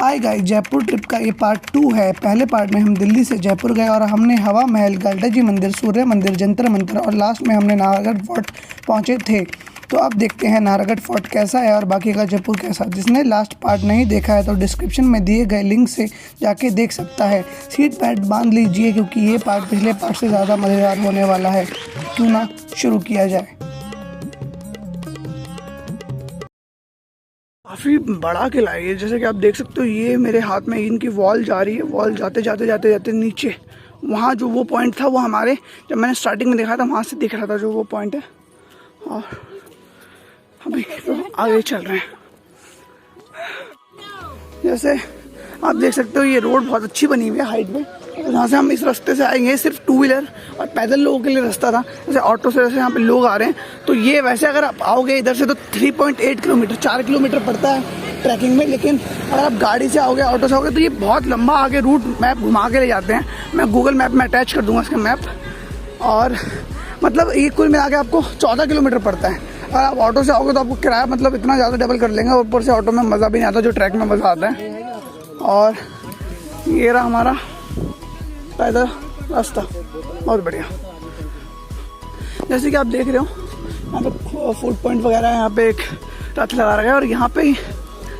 Hi guys, Jaipur trip का ये part 2 है। पहले पार्ट में हम दिल्ली से जयपुर गए और हमने हवा महल, गैल्डा जी मंदिर, सूर्य मंदिर, जंतर मंतर और लास्ट में हमने नाहरगढ़ फोर्ट पहुंचे थे। तो अब देखते हैं नाहरगढ़ फोर्ट कैसा है और बाकी का जयपुर कैसा। जिसने लास्ट पार्ट नहीं देखा है तो डिस्क्रिप्शन में दिए गए लिंक से जाके देख सकता है। सीट बेल्ट बांध लीजिए क्योंकि ये पार्ट पिछले पार्ट से ज़्यादा मज़ेदार होने वाला है। क्यों ना शुरू किया जाए। काफ़ी बड़ा किला है ये, जैसे कि आप देख सकते हो। ये मेरे हाथ में इनकी वॉल जा रही है। वॉल जाते जाते नीचे वहाँ जो वो पॉइंट था वो हमारे, जब मैंने स्टार्टिंग में देखा था वहाँ से दिख रहा था जो वो पॉइंट है। और अभी तो आगे चल रहे हैं। जैसे आप देख सकते हो ये रोड बहुत अच्छी बनी हुई है हाइट में। यहाँ से हम इस रास्ते से आएंगे, सिर्फ टू व्हीलर और पैदल लोगों के लिए रास्ता था। जैसे ऑटो से जैसे यहाँ पे लोग आ रहे हैं, तो ये वैसे अगर आप आओगे इधर से तो 3.8 किलोमीटर 4 किलोमीटर पड़ता है ट्रैकिंग में। लेकिन अगर आप गाड़ी से आओगे, ऑटो से आओगे, तो ये बहुत लंबा आगे रूट मैप घुमा के ले जाते हैं। मैं गूगल मैप में अटैच कर दूंगा इसका मैप। और मतलब ये कुल मिला के आपको 14 किलोमीटर पड़ता है। अगर आप ऑटो से आओगे तो आपको किराया मतलब इतना ज़्यादा डबल कर लेंगे। और ऊपर से ऑटो में मज़ा भी नहीं आता जो ट्रैक में मज़ा आता है। और ये रहा हमारा पैदल रास्ता, बहुत बढ़िया। जैसे कि आप देख रहे हो यहाँ पे फूड पॉइंट वगैरह है। यहाँ पे एक रथ लगा रखा है और यहाँ पे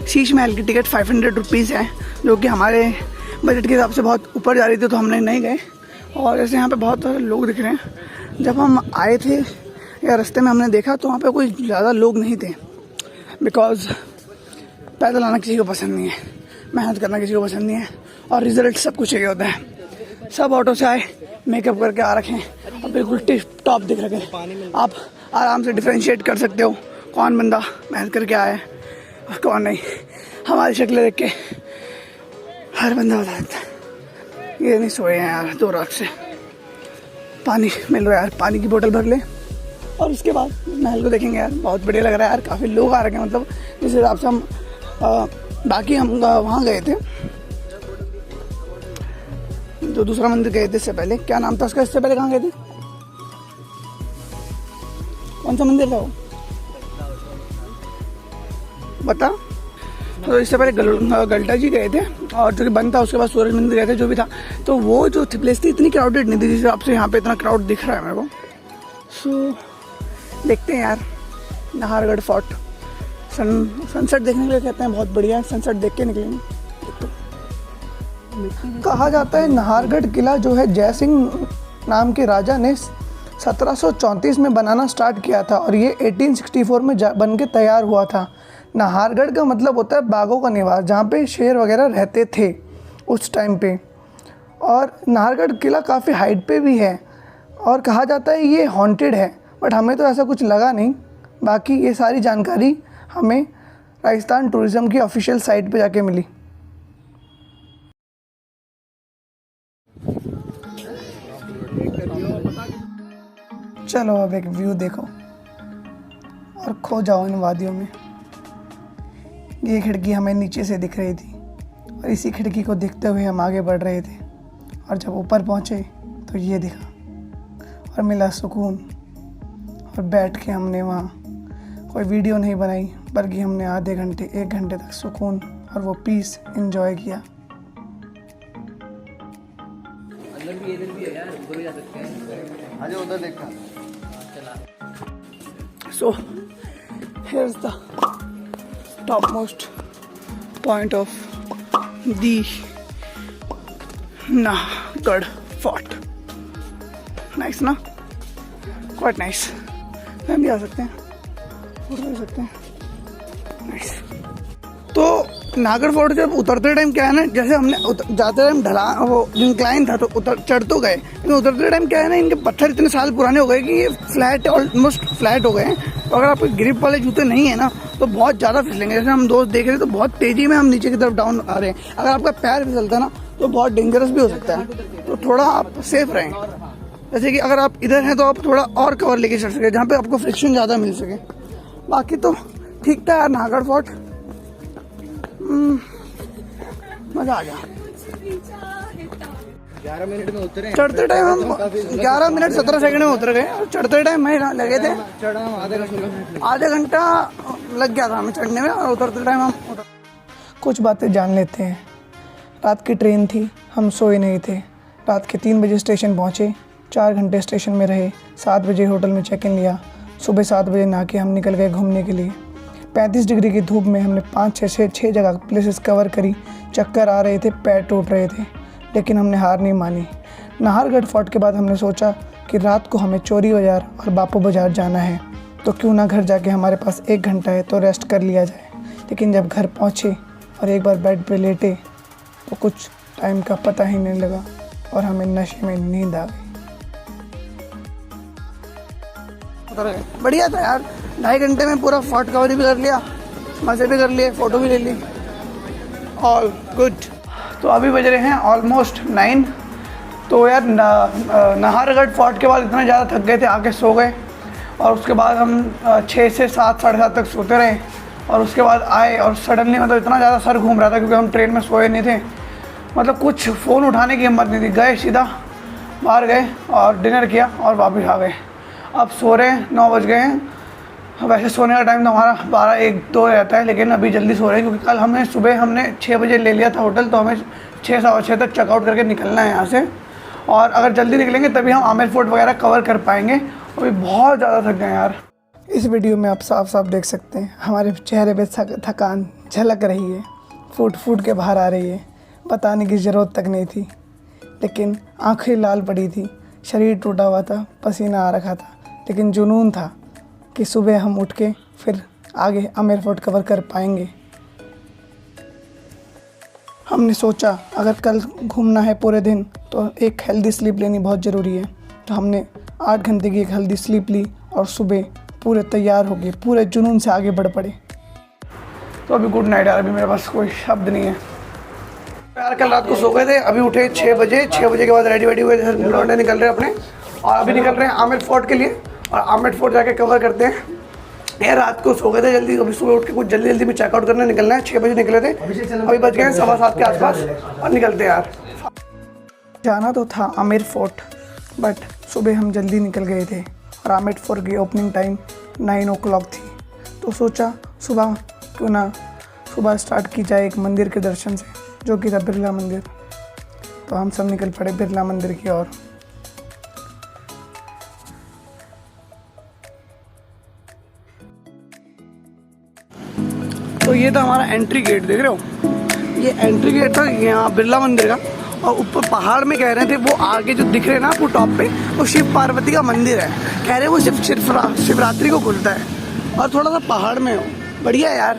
शीश महल की टिकट 500 रुपीज़ है, जो कि हमारे बजट के हिसाब से बहुत ऊपर जा रही थी, तो हमने नहीं गए। और जैसे यहाँ पे बहुत सारे लोग दिख रहे हैं। जब हम आए थे या रास्ते में हमने देखा तो वहाँ पे कोई ज़्यादा लोग नहीं थे, बिकॉज पैदल आना किसी को पसंद नहीं है, मेहनत करना किसी को पसंद नहीं है, और रिजल्ट सब कुछ चाहिए होता है। सब ऑटो से आए, मेकअप करके आ रखे हैं और बिल्कुल टिप टॉप दिख रखे हैं। आप आराम से डिफ्रेंशिएट कर सकते हो कौन बंदा मेहनत करके आया है और कौन नहीं। हमारी शक्लें देख के हर बंदा बता देता है ये नहीं सोए हैं यार 2 रात से। पानी मिल रहा है यार, पानी की बोतल भर ले और उसके बाद महल को देखेंगे यार। बहुत बढ़िया लग रहा है यार, काफ़ी लोग आ रखे हैं। मतलब जिस हिसाब से हम बाकी हम वहाँ गए थे, जो दूसरा मंदिर गए थे इससे पहले, क्या नाम था उसका, इससे पहले कहाँ गए थे, कौन सा मंदिर था वो बता। तो इससे पहले गल्डा जी गए थे और जो कि बंद था। उसके बाद सूरज मंदिर गए थे, जो भी था। तो वो जो प्लेस थी इतनी क्राउडेड नहीं थी जिस हिसाब से यहाँ पे इतना क्राउड दिख रहा है मेरे को। सो देखते हैं यार नाहरगढ़ फोर्ट। सनसेट देखने के लिए कहते हैं बहुत बढ़िया। सनसेट देख के निकलेंगे। कहा जाता है नाहरगढ़ किला जो है जय सिंह नाम के राजा ने 1734 में बनाना स्टार्ट किया था और ये 1864 में बन के तैयार हुआ था। नाहरगढ़ का मतलब होता है बाघों का निवास, जहाँ पे शेर वगैरह रहते थे उस टाइम पे। और नाहरगढ़ किला काफ़ी हाइट पे भी है और कहा जाता है ये हॉन्टेड है, बट हमें तो ऐसा कुछ लगा नहीं। बाकी ये सारी जानकारी हमें राजस्थान टूरिज़्म की ऑफिशियल साइट पे जाके मिली। चलो अब एक व्यू देखो और खो जाओ इन वादियों में। ये खिड़की हमें नीचे से दिख रही थी और इसी खिड़की को देखते हुए हम आगे बढ़ रहे थे। और जब ऊपर पहुँचे तो ये दिखा और मिला सुकून। और बैठ के हमने वहाँ कोई वीडियो नहीं बनाई, बल्कि हमने आधे घंटे 1 घंटे तक सुकून और वो पीस एंजॉय किया। उधर देखा। So here's the topmost point of the Nahargarh Fort. Nice ना? Quite nice. हम भी आ सकते हैं, फोटो ले सकते हैं। Nice. तो नाहरगढ़ फोर्ट जब उतरते टाइम क्या है ना, जैसे हमने जाते टाइम ढला वो इंक्लाइन था तो चढ़ तो गए, लेकिन उतरते टाइम क्या है ना, इनके पत्थर इतने साल पुराने हो गए कि ये फ्लैट ऑलमोस्ट फ्लैट हो गए हैं। तो अगर आपके ग्रिप वाले जूते नहीं है ना तो बहुत ज़्यादा फिसलेंगे। जैसे हम दोस्त देख रहे हैं तो बहुत तेज़ी में हम नीचे की तरफ डाउन आ रहे हैं। अगर आपका पैर फिसलता है ना तो बहुत डेंजरस भी हो सकता है। तो थोड़ा आप सेफ रहें। जैसे कि अगर आप इधर हैं तो आप थोड़ा और कवर लेके चढ़ सके जहाँ पे आपको फ्रिक्शन ज़्यादा मिल सके। बाकी तो ठीक था यार नाहरगढ़ फोर्ट, मज़ा आ गया। 11 मिनट में उतरे। चढ़ते टाइम हम 11 मिनट 17 सेकंड में उतर गए और चढ़ते टाइम में लगे थे आधे घंटा लग गया था हमें चढ़ने में और उतरते टाइम हम कुछ बातें जान लेते हैं। रात की ट्रेन थी, हम सोए नहीं थे। रात के 3 बजे स्टेशन पहुँचे, 4 घंटे स्टेशन में रहे। 7 बजे होटल में चेक इन लिया। सुबह 7 बजे नहा के हम निकल गए घूमने के लिए। 35 डिग्री की धूप में हमने 5-6 जगह प्लेसेस कवर करी। चक्कर आ रहे थे, पैर टूट रहे थे, लेकिन हमने हार नहीं मानी। नाहरगढ़ फोर्ट के बाद हमने सोचा कि रात को हमें चोरी बाज़ार और बापू बाज़ार जाना है, तो क्यों ना घर जाके हमारे पास 1 घंटा है तो रेस्ट कर लिया जाए। लेकिन जब घर पहुँचे और एक बार बेड पे लेटे तो कुछ टाइम का पता ही नहीं लगा और हमें नशे में नींद आ गई। बढ़िया था यार, 2.5 घंटे में पूरा फोर्ट कवर भी कर लिया, मज़े भी कर लिए, फ़ोटो भी ले ली, ऑल गुड। तो अभी बज रहे हैं ऑलमोस्ट 9। तो यार नाहरगढ़ फोर्ट के बाद इतना ज़्यादा थक गए थे, आके सो गए। और उसके बाद हम 6 से 7 साढ़े 7 तक सोते रहे। और उसके बाद आए और सडनली मतलब इतना ज़्यादा सर घूम रहा था क्योंकि हम ट्रेन में सोए नहीं थे, मतलब कुछ फ़ोन उठाने की हिम्मत नहीं थी। गए सीधा बाहर गए और डिनर किया और वापस आ गए। अब सो रहे हैं, 9 बज गए हैं। वैसे सोने का टाइम तो हमारा 12-1-2 रहता है, लेकिन अभी जल्दी सो रहे हैं क्योंकि कल हमने सुबह 6 बजे ले लिया था होटल, तो हमें 6-6:15 तक चेकआउट करके निकलना है यहाँ से। और अगर जल्दी निकलेंगे तभी हम आमेर फोर्ट वगैरह कवर कर पाएंगे। अभी बहुत ज़्यादा थक गए यार। इस वीडियो में आप साफ साफ देख सकते हैं हमारे चेहरे पे थकान झलक रही है, फूट के बाहर आ रही है। बताने की ज़रूरत तक नहीं थी, लेकिन आँखें लाल पड़ी थी, शरीर टूटा हुआ था, पसीना आ रखा था, लेकिन जुनून था कि सुबह हम उठ के फिर आगे आमेर फोर्ट कवर कर पाएंगे। हमने सोचा अगर कल घूमना है पूरे दिन तो एक हेल्दी स्लीप लेनी बहुत ज़रूरी है, तो हमने 8 घंटे की एक हेल्दी स्लीप ली और सुबह पूरे तैयार हो गए, पूरे जुनून से आगे बढ़ पड़े। तो अभी गुड नाइट यार, अभी मेरे पास कोई शब्द नहीं है यार। कल रात को सो गए थे, अभी उठे 6 बजे। 6 बजे के बाद रेडी हुए लौटने निकल रहे हैं अपने, और अभी निकल रहे हैं आमेर फोर्ट के लिए। और आमेर फोर्ट जाके कवर करते हैं यार। रात को सो गए थे जल्दी, अभी सुबह उठ के कुछ जल्दी में चेकआउट करने निकलना है। 6 बजे निकले थे, अभी बज गए 7:15 के आसपास और निकलते हैं यार। जाना तो था आमेर फोर्ट, बट सुबह हम जल्दी निकल गए थे और आमेर फोर्ट की ओपनिंग टाइम 9 o'clock थी। तो सोचा सुबह क्यों ना सुबह स्टार्ट की जाए एक मंदिर के दर्शन से, जो कि था बिरला मंदिर। तो हम सब निकल पड़े बिरला मंदिर की ओर। तो ये था हमारा एंट्री गेट, देख रहे हो, ये एंट्री गेट था यहाँ बिरला मंदिर का। और ऊपर पहाड़ में कह रहे थे वो आगे जो दिख रहे हैं ना आपको टॉप पे, वो शिव पार्वती का मंदिर है। कह रहे हैं वो शिवरात्रि को खुलता है और थोड़ा सा पहाड़ में हो। बढ़िया है यार।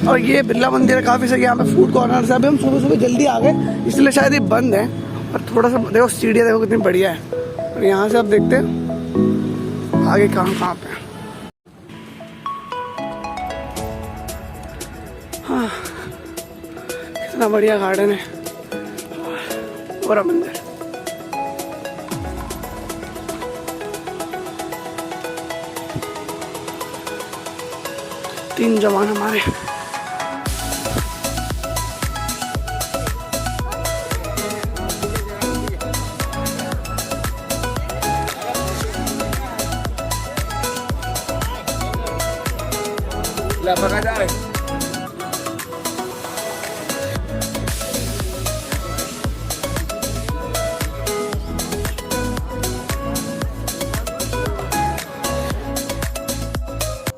और ये बिरला मंदिर है, काफ़ी सही। यहाँ पे फूड कॉर्नर से अभी हम सुबह जल्दी आ गए, इसलिए शायद ये बंद है। और थोड़ा सा देखो सीढ़ियाँ देखो कितनी बढ़िया है। और यहाँ से आप देखते हैं आगे कहाँ पे। हाँ, कितना बढ़िया गार्डन है, पूरा मंदिर। तीन जवान हमारे।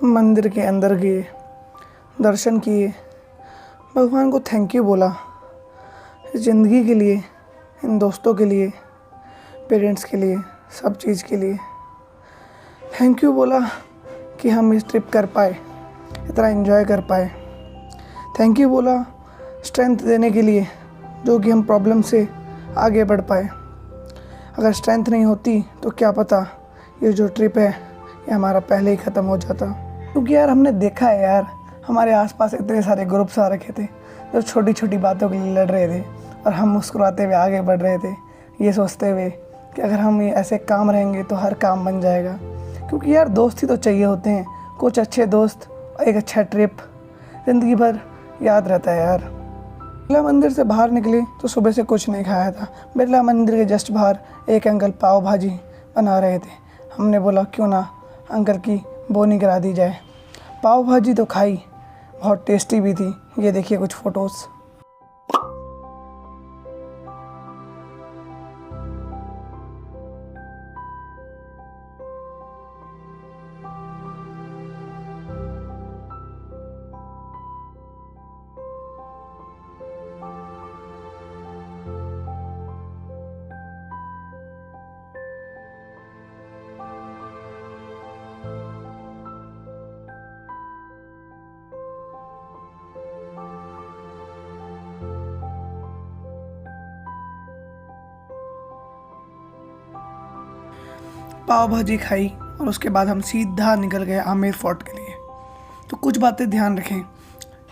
मंदिर के अंदर गए, दर्शन किए, भगवान को थैंक यू बोला इस ज़िंदगी के लिए, इन दोस्तों के लिए, पेरेंट्स के लिए, सब चीज़ के लिए। थैंक यू बोला कि हम इस ट्रिप कर पाए, इतना एंजॉय कर पाए। थैंक यू बोला स्ट्रेंथ देने के लिए, जो कि हम प्रॉब्लम से आगे बढ़ पाए। अगर स्ट्रेंथ नहीं होती तो क्या पता ये जो ट्रिप है ये हमारा पहले ही ख़त्म हो जाता। क्योंकि यार हमने देखा है यार, हमारे आसपास इतने सारे ग्रुप्स आ रखे थे जो छोटी छोटी बातों के लिए लड़ रहे थे, और हम मुस्कुराते हुए आगे बढ़ रहे थे, ये सोचते हुए कि अगर हम ये ऐसे काम रहेंगे तो हर काम बन जाएगा। क्योंकि यार दोस्त ही तो चाहिए होते हैं, कुछ अच्छे दोस्त, एक अच्छा ट्रिप ज़िंदगी भर याद रहता है यार। बिरला मंदिर से बाहर निकले तो सुबह से कुछ नहीं खाया था। बिरला मंदिर के जस्ट बाहर एक अंकल पाव भाजी बना रहे थे। हमने बोला क्यों ना अंकल की बोनी करा दी जाए। पाव भाजी तो खाई, बहुत टेस्टी भी थी। ये देखिए कुछ फ़ोटोज़। पाव भाजी खाई और उसके बाद हम सीधा निकल गए आमेर फोर्ट के लिए। तो कुछ बातें ध्यान रखें,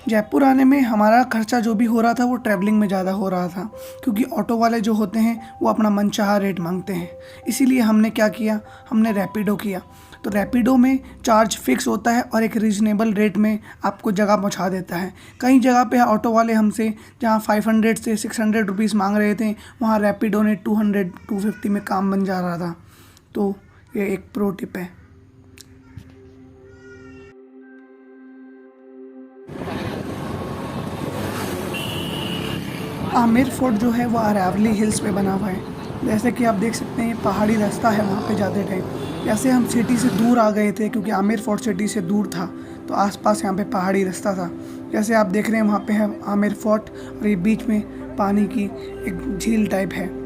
जयपुर आने में हमारा खर्चा जो भी हो रहा था वो ट्रैवलिंग में ज़्यादा हो रहा था, क्योंकि ऑटो वाले जो होते हैं वो अपना मनचाहा रेट मांगते हैं। इसीलिए हमने क्या किया, हमने रैपिडो किया। तो रैपिडो में चार्ज फिक्स होता है और एक रीजनेबल रेट में आपको जगह पहुंचा देता है। कई जगह पे ऑटो वाले हमसे जहां 500 से 600 रुपीज़ मांग रहे थे, वहां रैपिडो ने 200-250 में काम बन जा रहा था। तो ये एक प्रो टिप है। आमेर फोर्ट जो है वो अरावली हिल्स पे बना हुआ है। जैसे कि आप देख सकते हैं पहाड़ी रास्ता है वहाँ पे जाते टाइम। जैसे हम सिटी से दूर आ गए थे, क्योंकि आमेर फोर्ट सिटी से दूर था, तो आसपास यहाँ पे पहाड़ी रास्ता था। जैसे आप देख रहे हैं वहाँ पे है आमेर फोर्ट और ये बीच में पानी की एक झील टाइप है।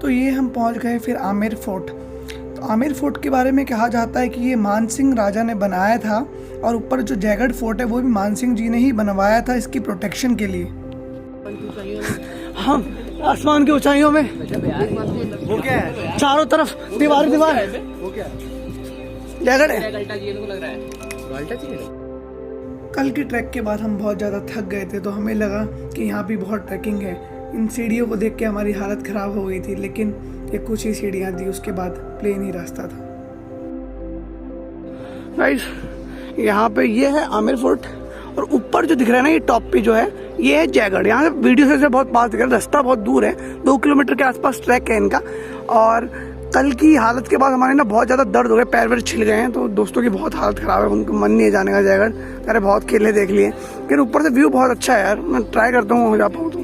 तो ये हम पहुंच गए फिर आमेर फोर्ट। तो आमेर फोर्ट के बारे में कहा जाता है कि ये मानसिंह राजा ने बनाया था, और ऊपर जो जयगढ़ फोर्ट है वो भी मानसिंह जी ने ही बनवाया था इसकी प्रोटेक्शन के लिए। हम आसमान की ऊंचाइयों में, वो क्या है? चारों तरफ दीवार दीवार, वो क्या? जयगढ़ है। गाल्टा चाहिए? कल की ट्रैक के बाद हम बहुत ज़्यादा थक गए थे, तो हमें लगा कि यहाँ भी बहुत ट्रैकिंग है। इन सीढ़ियों को देख के हमारी हालत ख़राब हो गई थी, लेकिन ये कुछ ही सीढ़ियाँ थी, उसके बाद प्लेन ही रास्ता था। गाइस, यहाँ पे ये है आमेर फोर्ट, और ऊपर जो दिख रहा है ना ये टॉप पे जो है ये है जयगढ़। यहाँ से वीडियो से बहुत पास दिख रहा है, रास्ता बहुत दूर है, 2 किलोमीटर के आसपास ट्रैक है इनका। और कल की हालत के बाद हमारे ना बहुत ज़्यादा दर्द हो गए, पैर वैर छिल गए हैं, तो दोस्तों की बहुत हालत ख़राब है, उनको मन नहीं है जाने का जयगढ़। अरे बहुत किले देख लिए, लेकिन ऊपर से व्यू बहुत अच्छा है यार। मैं ट्राई करता हूँ, हो जा पाऊँ तो।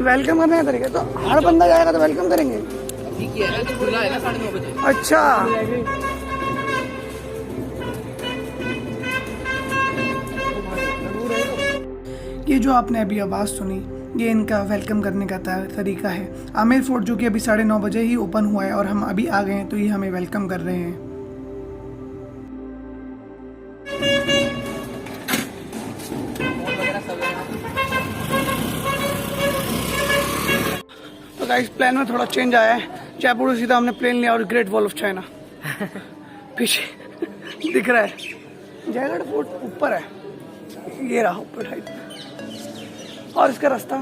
वेलकम करने का तरीका, तो हर बंदा जाएगा तो वेलकम करेंगे। ठीक है, तो खुला है ना 9:30 बजे। अच्छा, ये जो आपने अभी आवाज़ सुनी ये इनका वेलकम करने का तरीका है। आमेर फोर्ट जो कि अभी 9:30 बजे ही ओपन हुआ है और हम अभी आ गए हैं, तो ये हमें वेलकम कर रहे हैं। तो गाइस, प्लान में थोड़ा चेंज आया है। जयपुर से सीधा हमने प्लेन लिया और ग्रेट वॉल ऑफ चाइना पीछे दिख रहा है। जयगढ़ फोर्ट ऊपर है, ये रहा ऊपर हाइट में, और इसका रास्ता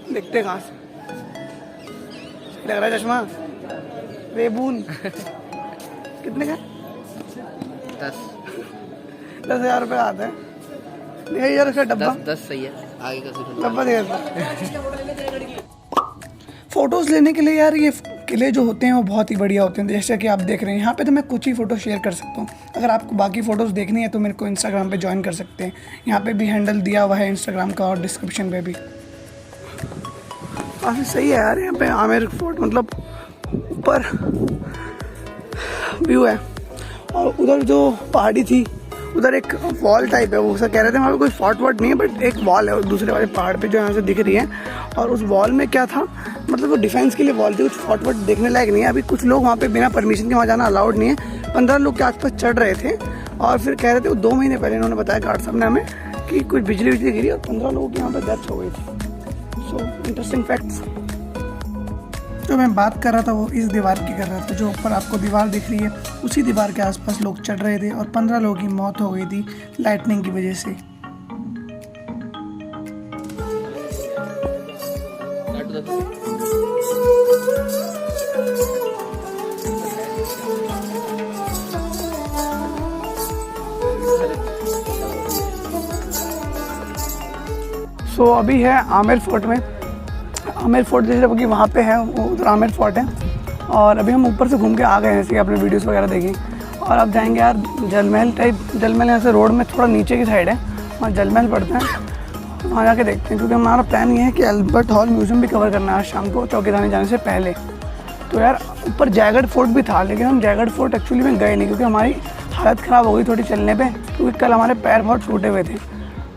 देखते हैं कहाँ से लग रहा है। चश्मा रेबून कितने का? 10,000 रुपये का आता है। देखिए यार उसका डब्बा 10 सही है, आगे का डब्बा देखा। फ़ोटोज़ लेने के लिए यार ये किले जो होते हैं वो बहुत ही बढ़िया होते हैं। जैसे कि आप देख रहे हैं यहाँ पे, तो मैं कुछ ही फ़ोटो शेयर कर सकता हूँ। अगर आपको बाकी फ़ोटोज़ देखनी है तो मेरे को इंस्टाग्राम पे ज्वाइन कर सकते हैं। यहाँ पे भी हैंडल दिया हुआ है इंस्टाग्राम का, और डिस्क्रिप्शन पे भी। काफ़ी सही है यार यहाँ पे आमेर फोर्ट, मतलब ऊपर व्यू है। और उधर जो पहाड़ी थी उधर एक वॉल टाइप है, वो सर कह रहे थे वहाँ पे कोई फोर्ट वॉट नहीं है, बट एक वॉल है दूसरे वाले पहाड़ पे जो यहाँ से दिख रही है। और उस वॉल में क्या था, मतलब वो डिफेंस के लिए वॉल थी, कुछ फोर्ट वॉट देखने लायक नहीं है। अभी कुछ लोग वहाँ पे बिना परमिशन के वहाँ जाना अलाउड नहीं है। 15 लोग के आसपास चढ़ रहे थे, और फिर कह रहे थे वो 2 महीने पहले इन्होंने बताया गार्ड साहब ने हमें कि कुछ बिजली गिरी और 15 लोगों की यहाँ पर डेथ हो गई थी। So interesting facts. जो मैं बात कर रहा था वो इस दीवार की कर रहा था। जो ऊपर आपको दीवार दिख रही है उसी दीवार के आसपास लोग चढ़ रहे थे, और 15 लोगों की मौत हो गई थी लाइटनिंग की वजह से। काट दो। सो अभी है आमेर फोर्ट में। आमेर फोर्ट जैसे कि वहाँ पे है, वो उधर आमेर फोर्ट है। और अभी हम ऊपर से घूम के आ गए हैं, जैसे कि आपने वीडियोस वगैरह देखी। और अब जाएंगे यार जल महल टाइप। जल महल यहाँ से रोड में थोड़ा नीचे की साइड है, वहाँ जल महल पड़ता है, वहाँ जाके देखते हैं। क्योंकि हमारा प्लान ये है कि अल्बर्ट हॉल म्यूज़ियम भी कवर करना है आज शाम को चौकीधानी जाने से पहले। तो यार ऊपर जयगढ़ फोर्ट भी था, लेकिन हम जयगढ़ फोर्ट एक्चुअली में गए नहीं क्योंकि हमारी हालत ख़राब हो गई थोड़ी चलने पे, क्योंकि कल हमारे पैर बहुत टूटे हुए थे।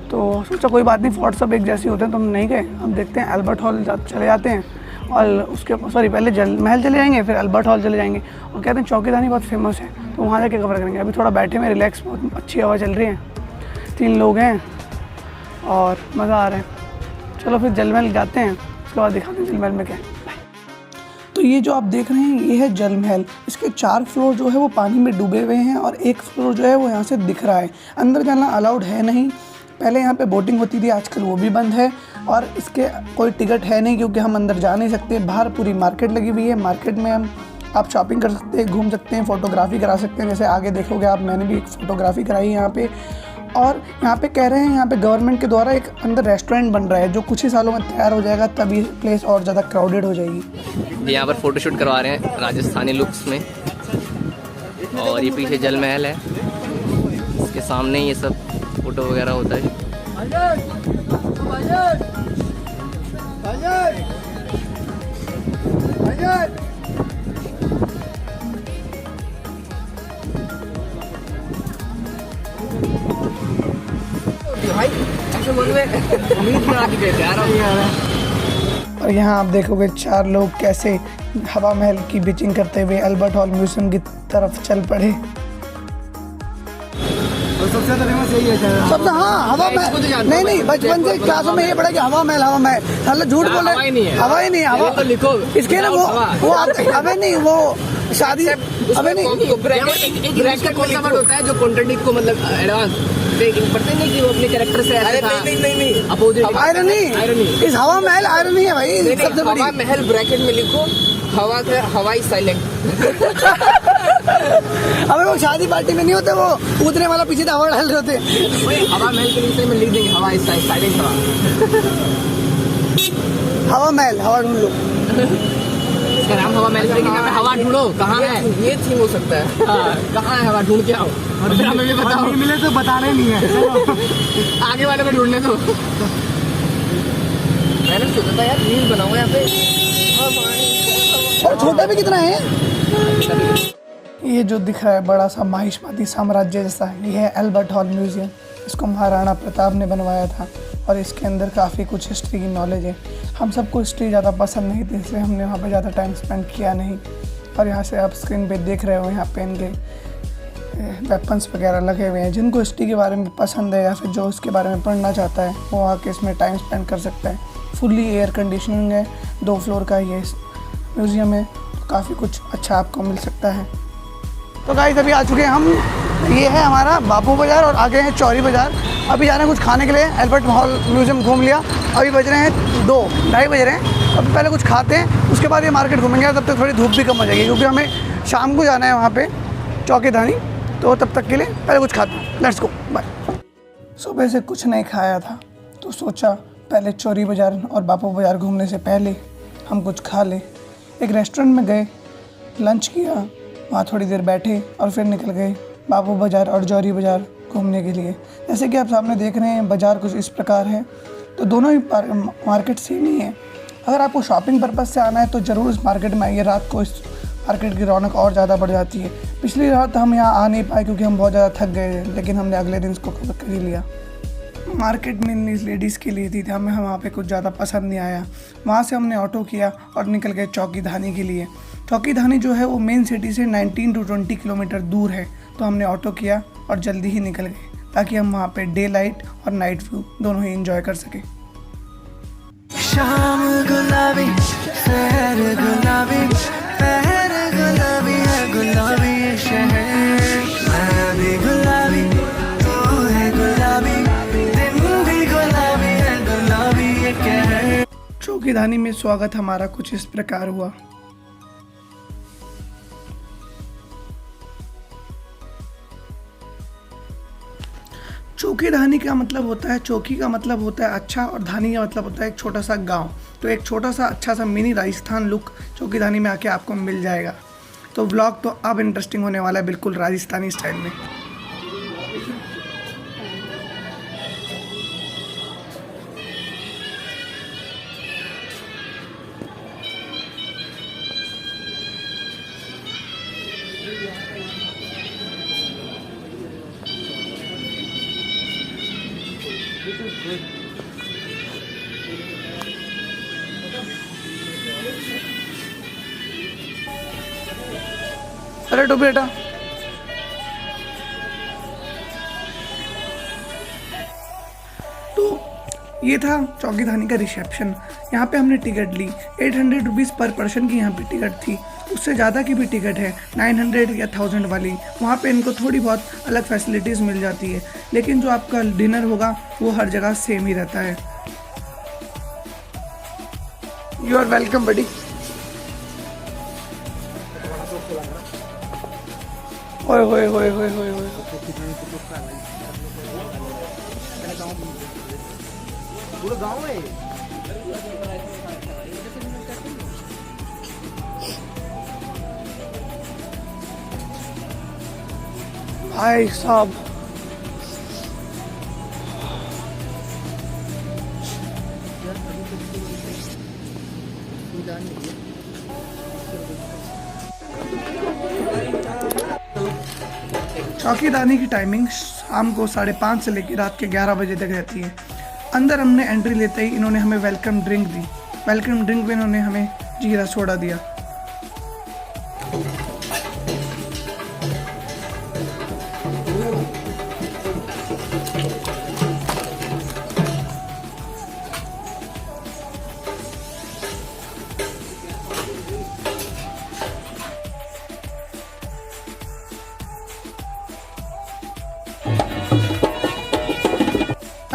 तो सोचा कोई बात नहीं, फोर्ट सब एक जैसे होते हैं, तो हम नहीं गए। हम देखते हैं अल्बर्ट हॉल चले जाते हैं, और उसके पहले जल महल चले जाएंगे, फिर अल्बर्ट हॉल चले जाएंगे। और कहते हैं चौकीधानी बहुत फेमस है, तो वहाँ जाके कवर करेंगे। अभी थोड़ा बैठे में रिलैक्स, बहुत अच्छी हवा चल रही है, 3 लोग हैं और मज़ा आ रहा है। चलो फिर जल महल जाते हैं, उसके बाद दिखाते हैं जल महल में क्या है। तो ये जो आप देख रहे हैं ये है जल महल। इसके 4 फ्लोर जो है वो पानी में डूबे हुए हैं, और 1 फ्लोर जो है वो यहाँ से दिख रहा है। अंदर जाना अलाउड है नहीं। पहले यहाँ पे बोटिंग होती थी, आजकल वो भी बंद है, और इसके कोई टिकट है नहीं क्योंकि हम अंदर जा नहीं सकते। बाहर पूरी मार्केट लगी हुई है, मार्केट में आप शॉपिंग कर सकते हैं, घूम सकते हैं, फ़ोटोग्राफी करा सकते हैं। जैसे आगे देखोगे आप, मैंने भी एक फ़ोटोग्राफी कराई यहाँ पे। और यहाँ पे कह रहे हैं यहाँ पे गवर्नमेंट के द्वारा एक अंदर रेस्टोरेंट बन रहा है, जो कुछ ही सालों में तैयार हो जाएगा, तभी प्लेस और ज़्यादा क्राउडेड हो जाएगी। यहाँ पर फोटोशूट करवा रहे हैं राजस्थानी लुक्स में, और ये पीछे जल महल है, इसके सामने ये सब फोटो वगैरह होता है। भाई ऐसे बोल रहे उम्मीद बना के गए यार। और यहाँ आप देखोगे 4 लोग कैसे हवा महल की बीचिंग करते हुए अल्बर्ट हॉल म्यूजियम की तरफ चल पड़े। सबसे हाँ, हवा महल नहीं, बचपन से क्लासों में ये पढ़ा कि हवा महल साला झूठ बोल रहे हैं। हवा ही नहीं है, हवा तो लिखो इसके ना वो अबे नहीं, वो शादी अबे नहीं, ब्रैकेट कौन सा वर्ड होता है जो कॉन्ट्रडिक्ट को मतलब एडवांस पढ़ते नहीं कि वो अपने कैरेक्टर से ऐसा था। नहीं अपोजिट आयरनी। इस हवा महल आयरनी है भाई, सबसे बड़ी। हवा महल ब्रैकेट में लिखो, हवा का हवाई साइलेंट। अबे वो शादी पार्टी में नहीं होते, वो कूदने वाला पीछे हवा डाल रहे होते। हवा महल के नीचे में लिख देंगे हवाई साइलेंट। हवा महल, हवा ढूंढ लो, इसका नाम हवा महल, लेकिन हवा ढूंढो कहाँ है, ये थीम हो सकता है। कहाँ है हवा, ढूंढ के आओ और फिर हमें भी बताओ। मिले तो बताने नहीं है, आगे वाले को ढूंढने दो। मैंने सोचा था यार रील बनाऊंगा यहाँ पे। और छोटा भी कितना है ये जो दिख रहा है बड़ा सा महिष्मती साम्राज्य जैसा, ये है अल्बर्ट हॉल म्यूजियम। इसको महाराणा प्रताप ने बनवाया था, और इसके अंदर काफ़ी कुछ हिस्ट्री की नॉलेज है। हम सबको हिस्ट्री ज़्यादा पसंद नहीं थी, इसलिए हमने वहाँ पे ज़्यादा टाइम स्पेंड किया नहीं। और यहाँ से आप स्क्रीन पे देख रहे हो, यहाँ पे इनके वेपन्स वगैरह लगे हुए हैं। जिनको हिस्ट्री के बारे में पसंद है या फिर जो इसके बारे में पढ़ना चाहता है, वो आके इसमें टाइम स्पेंड कर सकता है। फुल्ली एयर कंडीशनिंग है, 2 फ्लोर का ये म्यूज़ियम है, तो काफ़ी कुछ अच्छा आपको मिल सकता है। तो गाइस अभी आ चुके हैं हम, ये है हमारा बापू बाज़ार और आगे है चौरी बाज़ार। अभी जा रहे हैं कुछ खाने के लिए। अल्बर्ट हॉल म्यूज़ियम घूम लिया, अभी बज रहे हैं 2-2:30 बज रहे हैं। अब पहले कुछ खाते हैं, उसके बाद ये मार्केट घूमेंगे। तब तक थोड़ी धूप भी कम हो जाएगी, क्योंकि हमें शाम को जाना है वहाँ पे चौकीधानी। तो तब तक के लिए पहले कुछ खाते हैं, लेट्स गो, बाय। सुबह से कुछ नहीं खाया था, तो सोचा पहले चौरी बाज़ार और बापू बाज़ार घूमने से पहले हम कुछ खा लें। एक रेस्टोरेंट में गए, लंच किया, वहाँ थोड़ी देर बैठे और फिर निकल गए बापू बाज़ार और चौरी बाज़ार घूमने के लिए। जैसे कि आप सामने देख रहे हैं, बाज़ार कुछ इस प्रकार है। तो दोनों ही मार्केट सेम ही है। अगर आपको शॉपिंग पर्पज़ से आना है तो ज़रूर इस मार्केट में आइए, रात को इस मार्केट की रौनक और ज़्यादा बढ़ जाती है। पिछली रात हम यहाँ आ नहीं पाए क्योंकि हम बहुत ज़्यादा थक गए, लेकिन हमने अगले दिन इसको कवर कर ही लिया। मार्केट में लेडीज़ के लिए थी, हमें वहाँ पे कुछ ज़्यादा पसंद नहीं आया। वहाँ से हमने ऑटो किया और निकल गए चौकीधानी के लिए। चौकीधानी जो है वो मेन सिटी से 19 to 20 किलोमीटर दूर है, तो हमने ऑटो किया और जल्दी ही निकल गए, ताकि हम वहाँ पे डे लाइट और नाइट व्यू दोनों ही एंजॉय कर सकें। शाम गुलाबी, शहर गुलाबी, शहर गुलाबी है, गुलाबी ये शहर, मैं भी गुलाबी, तू है गुलाबी, दिन भी गुलाबी है, गुलाबी ये कहर। चौकीधानी में स्वागत हमारा कुछ इस प्रकार हुआ। चौकी धानी का मतलब होता है, चौकी का मतलब होता है अच्छा, और धानी का मतलब होता है एक छोटा सा गांव। तो एक छोटा सा अच्छा सा मिनी राजस्थान लुक चौकी धानी में आके आपको मिल जाएगा। तो व्लॉग तो अब इंटरेस्टिंग होने वाला है, बिल्कुल राजस्थानी स्टाइल में। अरे तो बेटा, तो ये था चौकी धानी का रिसेप्शन। यहाँ पे हमने टिकट ली, 800 रुपीज़ पर पर्सन की यहाँ पे टिकट थी। उससे ज़्यादा की भी टिकट है, 900 या 1000 वाली। वहाँ पे इनको थोड़ी बहुत अलग फैसिलिटीज़ मिल जाती है, लेकिन जो आपका डिनर होगा वो हर जगह सेम ही रहता है। यू आर वेलकम बडी। ओए होए होए होए होए होए। पूरा गांव है। भाई साहब, चौकी दानी की टाइमिंग शाम को 5:30 से लेकर रात के 11 बजे तक रहती है। अंदर हमने एंट्री लेते ही इन्होंने हमें वेलकम ड्रिंक दी। वेलकम ड्रिंक में इन्होंने हमें जीरा सोडा दिया।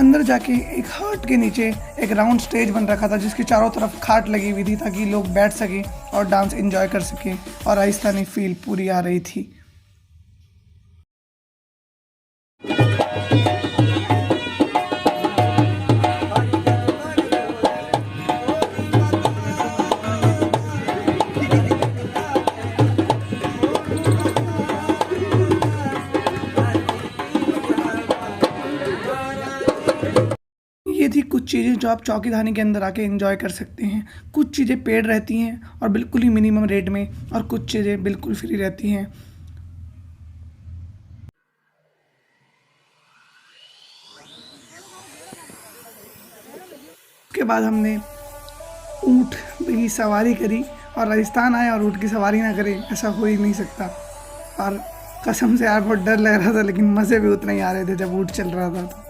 अंदर जाके एक हर्ट के नीचे एक राउंड स्टेज बन रखा था, जिसके चारों तरफ खाट लगी हुई थी ताकि लोग बैठ सकें और डांस एंजॉय कर सकें, और राजस्थानी फील पूरी आ रही थी। ये थी कुछ चीज़ें जो आप चौकी धानी के अंदर आके एंजॉय कर सकते हैं। कुछ चीज़ें पेड रहती हैं और बिल्कुल ही मिनिमम रेट में, और कुछ चीज़ें बिल्कुल फ्री रहती हैं। उसके बाद हमने ऊँट की सवारी करी, और राजस्थान आए और ऊँट की सवारी ना करें, ऐसा हो ही नहीं सकता। और कसम से यार बहुत डर लग रहा था, लेकिन मज़े भी उतने ही आ रहे थे जब ऊँट चल रहा था तो।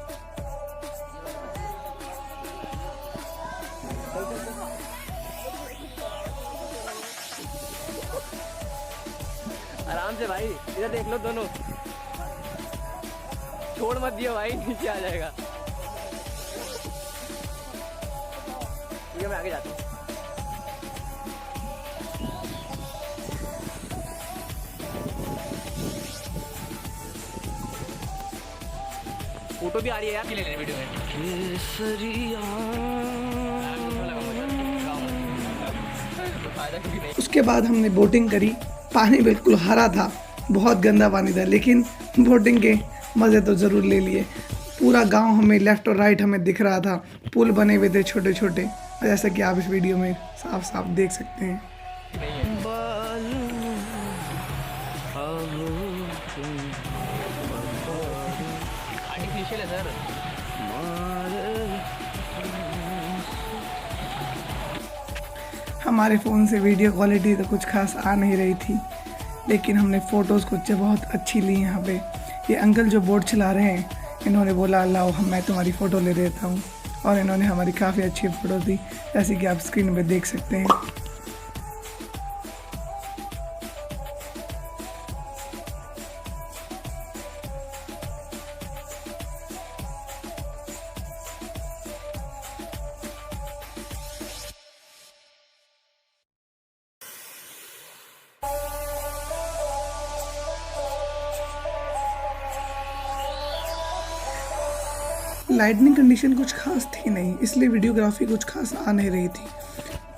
आराम से भाई, इधर देख लो दोनों, छोड़ मत दियो भाई, नीचे आ जाएगा। ठीक है, मैं आगे जाता हूँ। फोटो भी आ रही है यार, ले ले वीडियो में। उसके बाद हमने बोटिंग करी। पानी बिल्कुल हरा था, बहुत गंदा पानी था, लेकिन बोटिंग के मज़े तो ज़रूर ले लिए। पूरा गांव हमें लेफ़्ट और राइट हमें दिख रहा था। पुल बने हुए थे छोटे छोटे, जैसा कि आप इस वीडियो में साफ साफ देख सकते हैं। आर्टिफिशियल है सर। हमारे फ़ोन से वीडियो क्वालिटी तो कुछ खास आ नहीं रही थी, लेकिन हमने फ़ोटोज़ कुछ बहुत अच्छी ली यहाँ पे। ये अंकल जो बोट चला रहे हैं, इन्होंने बोला लाओ मैं तुम्हारी फ़ोटो ले देता हूँ, और इन्होंने हमारी काफ़ी अच्छी फ़ोटो दी, जैसे कि आप स्क्रीन पे देख सकते हैं। लाइटनिंग कंडीशन कुछ खास थी नहीं, इसलिए वीडियोग्राफी कुछ खास आ नहीं रही थी।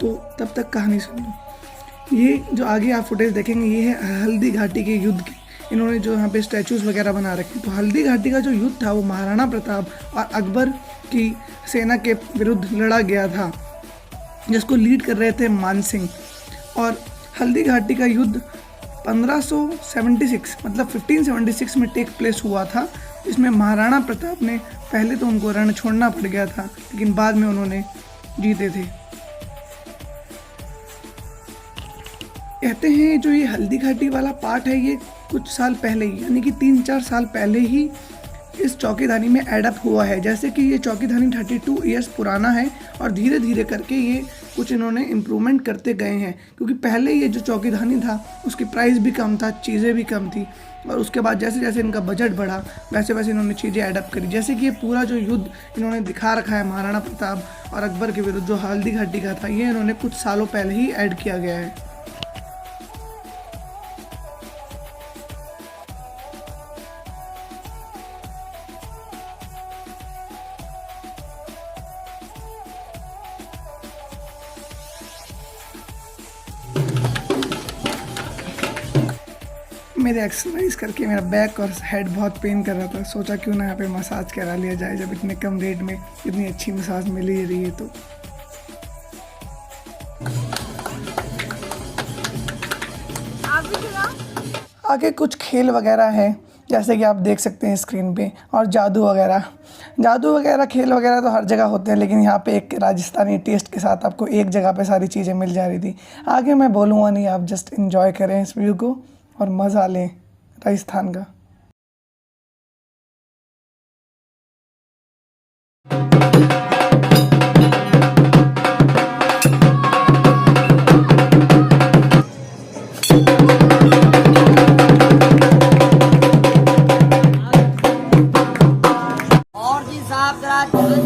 तो तब तक कहानी सुन लो। ये जो आगे आप फुटेज देखेंगे ये है हल्दी घाटी के युद्ध की। इन्होंने जो यहाँ पे स्टैचूज़ वगैरह बना रखे। तो हल्दी घाटी का जो युद्ध था वो महाराणा प्रताप और अकबर की सेना के विरुद्ध लड़ा गया था, जिसको लीड कर रहे थे मानसिंह। और हल्दी घाटी का युद्ध 1576 मतलब 1576 में टेक प्लेस हुआ था, जिसमें महाराणा प्रताप ने पहले तो उनको रण छोड़ना पड़ गया था, लेकिन बाद में उन्होंने जीते थे। कहते हैं जो ये हल्दी घाटी वाला पार्ट है ये कुछ साल पहले ही, यानी कि 3-4 साल पहले ही इस चौकीधानी में एडअप हुआ है। जैसे कि ये चौकीधानी 32 ईयर्स पुराना है और धीरे धीरे करके ये कुछ इन्होंने इम्प्रूवमेंट करते गए हैं, क्योंकि पहले ये जो चौकीधानी था उसकी प्राइस भी कम था, चीज़ें भी कम थी। और उसके बाद जैसे जैसे इनका बजट बढ़ा वैसे वैसे इन्होंने चीज़ें एडअप करी। जैसे कि ये पूरा जो युद्ध इन्होंने दिखा रखा है महाराणा प्रताप और अकबर के विरुद्ध जो हल्दी घाटी का था, ये इन्होंने कुछ सालों पहले ही ऐड किया गया है। मेरे एक्सरसाइज करके मेरा बैक और हेड बहुत पेन कर रहा था, सोचा क्यों ना यहाँ पे मसाज करा लिया जाए, जब इतने कम रेट में इतनी अच्छी मसाज मिल ही रही है। तो आगे कुछ खेल वगैरह है जैसे कि आप देख सकते हैं स्क्रीन पे, और जादू वगैरह खेल वगैरह तो हर जगह होते हैं, लेकिन यहाँ पे एक राजस्थानी टेस्ट के साथ आपको एक जगह पे सारी चीज़ें मिल जा रही थी। आगे मैं बोलूँगा नहीं, आप जस्ट एंजॉय करें इस व्यू को और मज़ा लें राजस्थान का।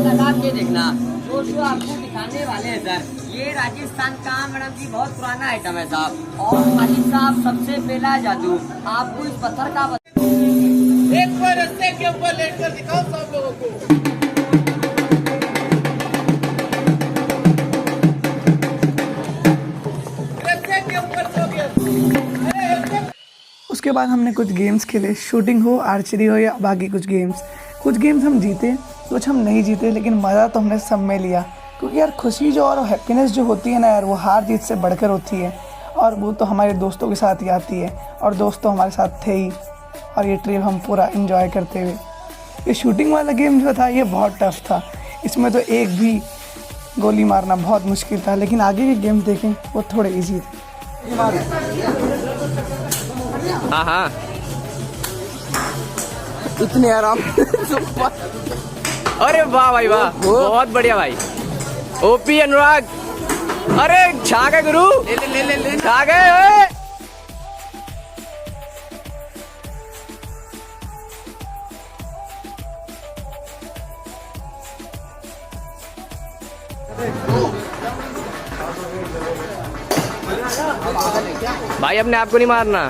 लगा के देखना जो आपको दिखाने वाले हैं सर, ये राजस्थान का मैडम जी बहुत पुराना आइटम है साहब। और खाली साहब सबसे पहला जादू आपको इस पत्थर का एक बार रस्ते के ऊपर लेटकर दिखाओ सब लोगों को। रस्ते के ऊपर सो गया। उसके बाद हमने कुछ गेम्स खेले, शूटिंग हो, आर्चरी हो या बाकी कुछ गेम्स। कुछ गेम्स हम जीते, कुछ हम नहीं जीते, लेकिन मज़ा तो हमने सब में लिया, क्योंकि यार खुशी जो और हैप्पीनेस जो होती है ना यार, वो हार जीत से बढ़कर होती है। और वो तो हमारे दोस्तों के साथ ही आती है, और दोस्त तो हमारे साथ थे ही। और ये ट्रिप हम पूरा एंजॉय करते हुए, ये शूटिंग वाला गेम जो था ये बहुत टफ था। इसमें तो एक भी गोली मारना बहुत मुश्किल था, लेकिन आगे के गेम्स देखें वो थोड़े ईजी थे। हाँ हाँ इतने आराम। अरे वाह भाई वाह, बहुत बढ़िया भाई। ओपी अनुराग, अरे छा गए गुरु, ले छा गए। भाई अपने आप को नहीं मारना।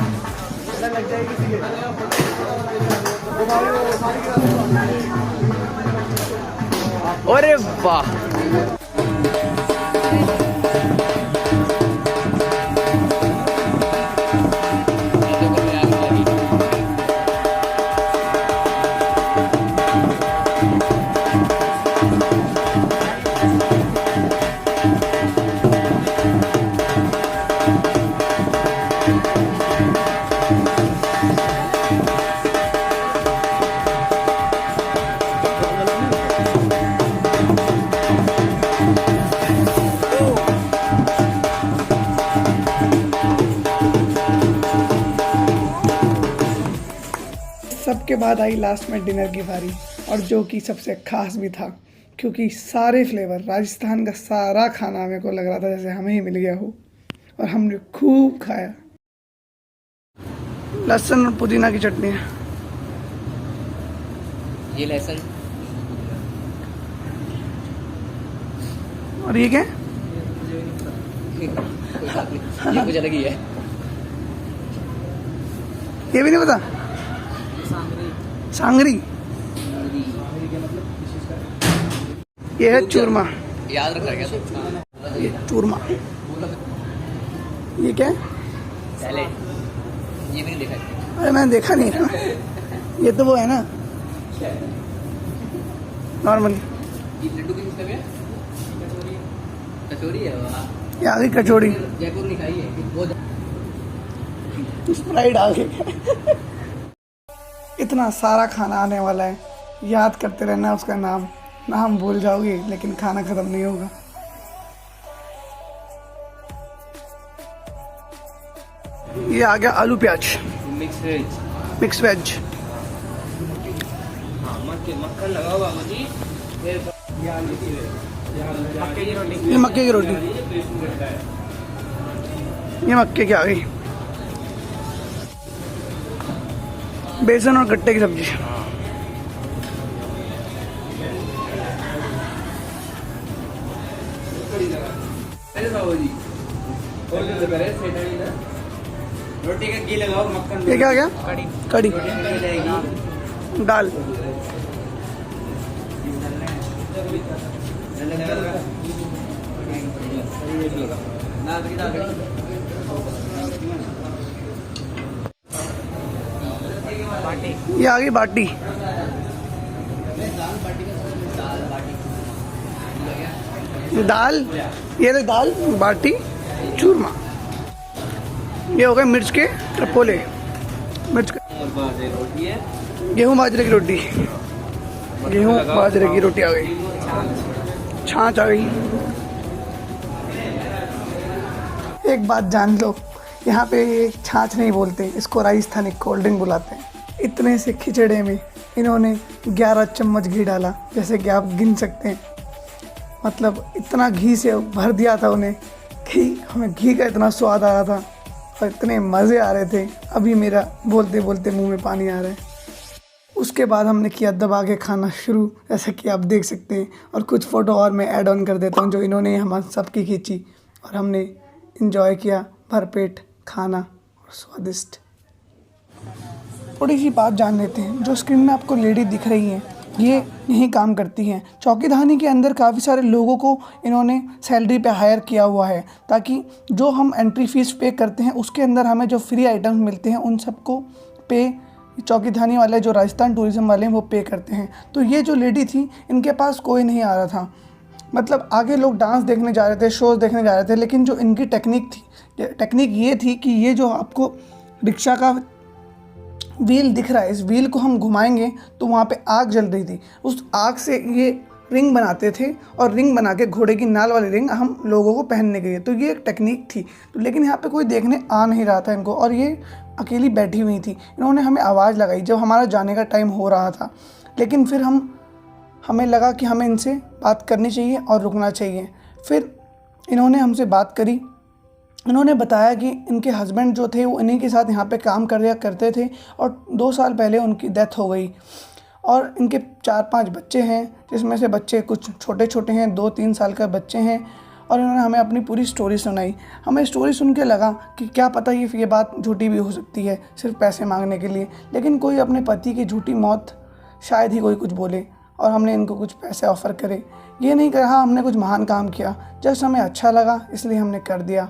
अरे वाह, सबके बाद आई लास्ट में डिनर की बारी, और जो कि सबसे खास भी था, क्योंकि सारे फ्लेवर राजस्थान का सारा खाना मेरे को लग रहा था जैसे हमें ही मिल गया हो, और हमने खूब खाया। लहसुन और पुदीना की चटनी है, ये लहसुन और ये क्या है? ये कुछ अलग ही है। ये भी नहीं पता। सांगरी। ये है चूरमा, याद रखा क्या? ये चूरमा। ये क्या है? सैलेड। ये भी नहीं देखा है। अरे मैंने देखा नहीं है ना, ये तो वो है ना नॉर्मल। ये लड्डू की किसका है? कचौरी है। वाह, ये आ गई कचौड़ी, जयपुर नहीं खाई है वो। स्प्राइट आ गई। इतना सारा खाना आने वाला है, याद करते रहना उसका नाम, नाम भूल जाओगे लेकिन खाना खत्म नहीं होगा। ये आ गया आलू प्याज मिक्स वेज। Mix veg. मक्खन लगा हुआ मुझे। ये मक्के की रोटी, ये मक्के की आ गई। बेसन और गट्टे की सब्जी। रोटी का घी लगाओ, मक्खन ये क्या गया? कड़ी, दाल। ये आ गई बाटी। दाल, ये ले दाल बाटी चूरमा। ये हो गए मिर्च के टपोले, मिर्च के। गेहूं बाजरे की रोटी, गेहूं बाजरे की रोटी आ गई। छाछ आ गई। एक बात जान लो, यहाँ पे ये छाछ नहीं बोलते, इसको राजस्थानी कोल्ड ड्रिंक बुलाते हैं। इतने से खिचड़े में इन्होंने 11 चम्मच घी डाला, जैसे कि आप गिन सकते हैं। मतलब इतना घी से भर दिया था उन्हें कि हमें घी का इतना स्वाद आ रहा था और इतने मज़े आ रहे थे, अभी मेरा बोलते बोलते मुंह में पानी आ रहा है। उसके बाद हमने किया दबा के खाना शुरू, जैसा कि आप देख सकते हैं। और कुछ फ़ोटो और मैं ऐड ऑन कर देता हूँ जो इन्होंने हम सबकी खींची, और हमने इंजॉय किया भरपेट खाना और स्वादिष्ट। थोड़ी सी बात जान लेते हैं, जो स्क्रीन में आपको लेडी दिख रही हैं, ये यहीं काम करती हैं। चौकीधानी के अंदर काफ़ी सारे लोगों को इन्होंने सैलरी पे हायर किया हुआ है, ताकि जो हम एंट्री फ़ीस पे करते हैं उसके अंदर हमें जो फ्री आइटम्स मिलते हैं उन सबको पे चौकीधानी वाले, जो राजस्थान टूरिज़्म वाले हैं, वो पे करते हैं। तो ये जो लेडी थी, इनके पास कोई नहीं आ रहा था। मतलब आगे लोग डांस देखने जा रहे थे, शोज़ देखने जा रहे थे, लेकिन जो इनकी टेक्निक ये थी कि ये जो आपको रिक्शा का व्हील दिख रहा है, इस व्हील को हम घुमाएंगे तो वहाँ पे आग जल रही थी। उस आग से ये रिंग बनाते थे और रिंग बना के घोड़े की नाल वाली रिंग हम लोगों को पहनने के लिए। तो ये एक टेक्निक थी। तो लेकिन यहाँ पे कोई देखने आ नहीं रहा था इनको, और ये अकेली बैठी हुई थी। इन्होंने हमें आवाज़ लगाई जब हमारा जाने का टाइम हो रहा था, लेकिन फिर हमें लगा कि हमें इनसे बात करनी चाहिए और रुकना चाहिए। फिर इन्होंने हमसे बात करी। इन्होंने बताया कि इनके हस्बैंड जो थे वो इन्हीं के साथ यहाँ पे काम करते थे और 2 साल पहले उनकी डेथ हो गई, और इनके 4-5 बच्चे हैं, जिसमें से बच्चे कुछ छोटे छोटे हैं, 2-3 साल का बच्चे हैं। और इन्होंने हमें अपनी पूरी स्टोरी सुनाई। हमें स्टोरी सुन के लगा कि क्या पता ये बात झूठी भी हो सकती है, सिर्फ पैसे मांगने के लिए। लेकिन कोई अपने पति की झूठी मौत, शायद ही कोई कुछ बोले, और हमने इनको कुछ पैसे ऑफ़र करे। ये नहीं कहा हमने कुछ महान काम किया, जस्ट हमें अच्छा लगा इसलिए हमने कर दिया।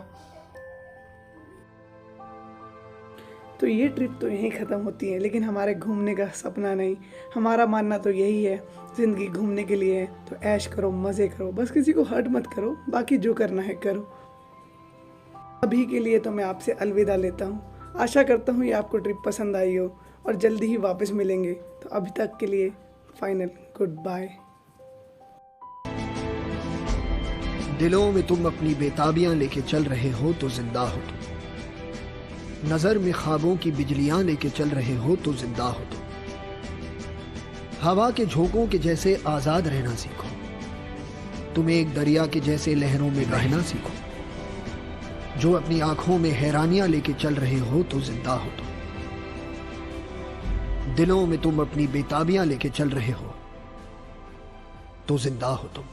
तो ये ट्रिप तो यहीं ख़त्म होती है, लेकिन हमारे घूमने का सपना नहीं। हमारा मानना तो यही है, ज़िंदगी घूमने के लिए है, तो ऐश करो, मज़े करो, बस किसी को हर्ट मत करो, बाकी जो करना है करो। अभी के लिए तो मैं आपसे अलविदा लेता हूँ। आशा करता हूँ ये आपको ट्रिप पसंद आई हो और जल्दी ही वापस मिलेंगे। तो अभी तक के लिए फाइनल गुड बाय। दिलों में तुम अपनी बेताबियां लेके चल रहे हो तो जिंदा हो तुम। नजर में ख्वाबों की बिजलियां लेके चल रहे हो तो जिंदा हो तुम। हवा के झोंकों के जैसे आजाद रहना सीखो। तुम एक दरिया के जैसे लहरों में बहना सीखो। जो अपनी आंखों में हैरानियां लेके चल रहे हो तो जिंदा हो तुम। दिलों में तुम अपनी बेताबियां लेके चल रहे हो तो जिंदा हो तुम।